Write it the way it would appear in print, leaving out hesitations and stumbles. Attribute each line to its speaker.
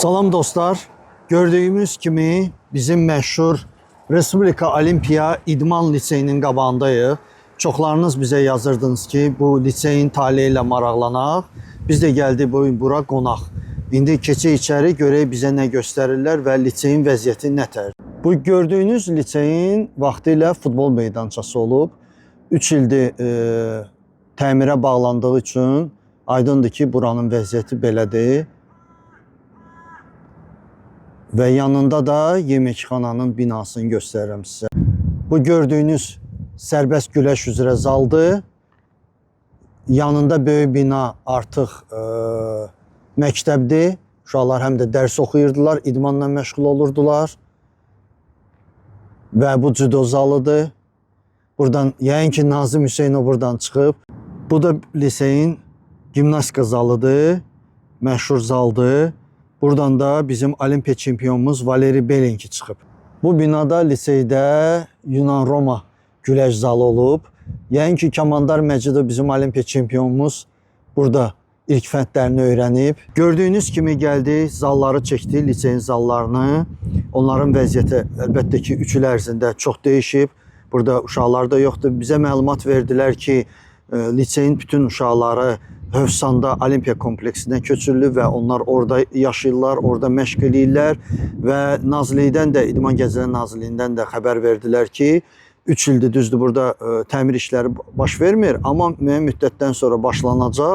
Speaker 1: Salam dostlar. Gördüğümüz kimi bizim məşhur Respublika Olimpiya İdman Liseyinin qabağındayıq. Çoxlarınız bizə yazırdınız ki, bu liseyin taleyi ilə maraqlanaq. Biz də gəldik bura qonaq. İndi keçək içəri, görək bizə nə göstərirlər və liseyin vəziyyəti nətər. Bu gördüyünüz liseyin vaxtilə futbol meydançası olub. 3 ildir təmirə bağlandığı üçün aydındır ki, buranın vəziyyəti belədir. Və yanında da yeməkxananın binasını göstərirəm sizə. Bu gördüyünüz sərbəst güləş üzrə zaldır. Yanında böyük bina artıq məktəbdir. Uşaqlar həm də dərs oxuyurdular, idmanla məşğul olurdular. Və bu cüdo zalıdır. Buradan, yəqin ki, Nazım Hüseynov buradan çıxıb. Bu da liseyin gimnastika zalıdır. Məşhur zaldır. Buradan da bizim Olimpiya çempionumuz Valeri Belenki çıxıb. Bu binada liseydə Yunan-Roma güləş zalı olub. Yəqin ki, Kamandar Məcidov bizim Olimpiya çempionumuz burada ilk fəndlərini öyrənib. Gördüyünüz kimi gəldi, zalları çəkdi, liseyin zallarını. Onların vəziyyəti əlbəttə ki, 3 il ərzində çox dəyişib. Burada uşaqlar da yoxdur. Bizə məlumat verdilər ki, liseyin bütün uşaqları Hövsanda Olimpiya kompleksinə köçürülür və onlar orada yaşayırlar, orada məşq edirlər və Nazirlikdən də, İdman Gənclər Nazirliyindən də xəbər verdilər ki, 3 ildir düzdür burada təmir işləri baş vermir, amma müəyyən müddətdən sonra başlanacaq.